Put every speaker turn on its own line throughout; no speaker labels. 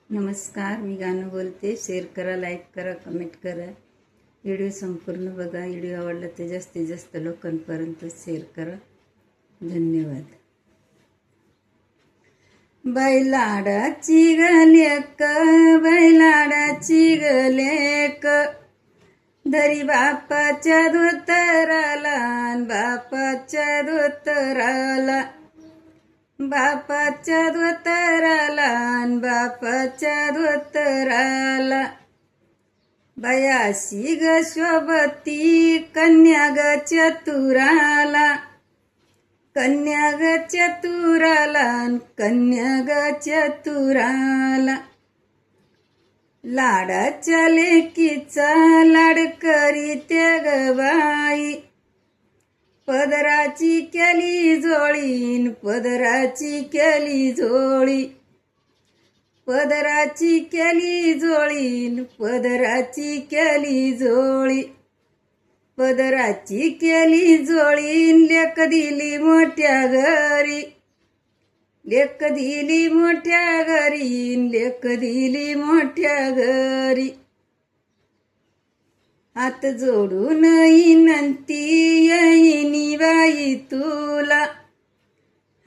नमस्कार, मी गाणं बोलते. शेअर करा, लाईक करा, कमेंट करा. व्हिडिओ संपूर्ण बघा. व्हिडिओ आवडला तर जास्तीत जास्त लोकांपर्यंत शेअर करा. धन्यवाद. बैलाडाची गलेक, बैलाडाची गलेक, धरी बापाच्या धोतराला, बापाच्या धोतराला, बापाच्या धोतराला, बापाच्या धोतराला. बयाशी ग शोभती कन्या ग चतुराला, कन्या ग चतुराला, कन्या ग चतुराला. लाडाच्या लेकीचा लाड करीते ग बाई, पदराची केली जोळीन, पदराची केली जोळी, पदराची केली जोळीन, पदराची केली जोळी, पदराची केली जोळीन. लेक दिली मोठ्या घरी, लेक दिली मोठ्या घरी, लेक दिली मोठ्या घरी. हात जोडून विनंती येईनी बाई तुला,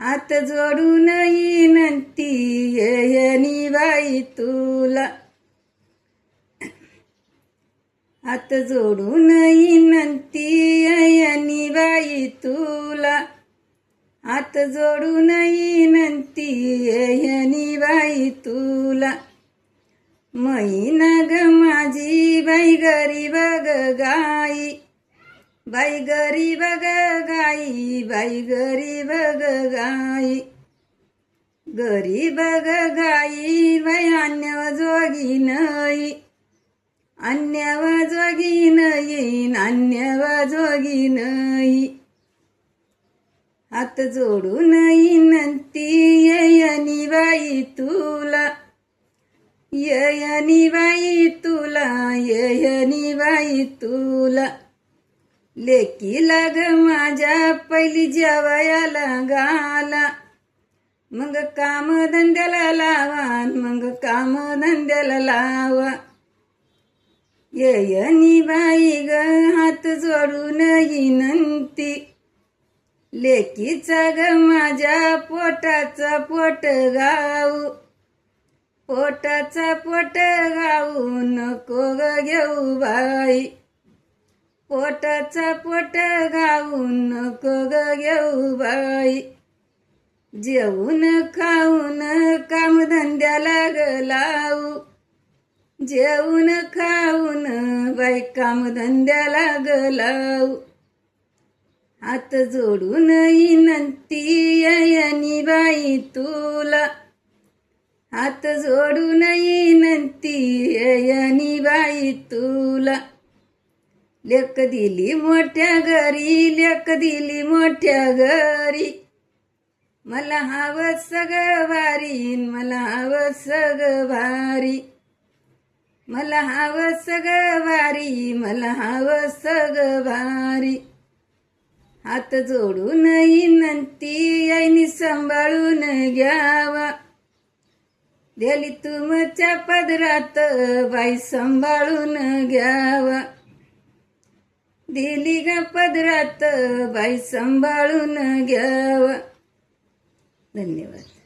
हात जोडून विनंती येईनी बाई तुला, हात जोडून विनंती येईनी बाई तुला, हात जोडून विनंती येईनी बाई तुला. मैना ग माझी बाई गरीब ग गाई, बाई गरीब ग गाई, बाई गरीब ग गाई, गरीब ग गाई. बाई अन्य जोगी नाही, अन्य जोगी नाही, अन्य जोगी नाही. हात जोडून विनंती येईनी बाई तुला, येईनी बाई तुला, येईनी बाई तुला. लेकीला ग माझ्या पहिली जेवायला घाला, मग काम धंद्याला लावा, मग काम धंद्याला लावा. येईनी बाई ग हात जोडून विनंती, लेकीचा ग माझ्या पोटाचा पोट गाऊ, पोटाचा पोट गाऊ नको ग घेऊ बाई, पोटाचा पोट गाऊ नको ग घेऊ बाई. जेवून खाऊन कामधंद्याला ग लावू, जेवून खाऊन बाई कामधंद्याला ग लावू. हात जोडून विनंती येईनी बाई तुला, हात जोडून विनंती येईनी बाई तुला. लेक दिली मोठ्या घरी, लेक दिली मोठ्या घरी, मला हवस ग भारी, मला हवस ग भारी, मला हवस ग भारी, मला हवस ग भारी. हात जोडून विनंती येईनी सांभाळून घ्यावा, दिली तुमच्या पदरात बाई सांभाळून घ्यावा, दिली ग पदरात बाई सांभाळून घ्यावा. धन्यवाद.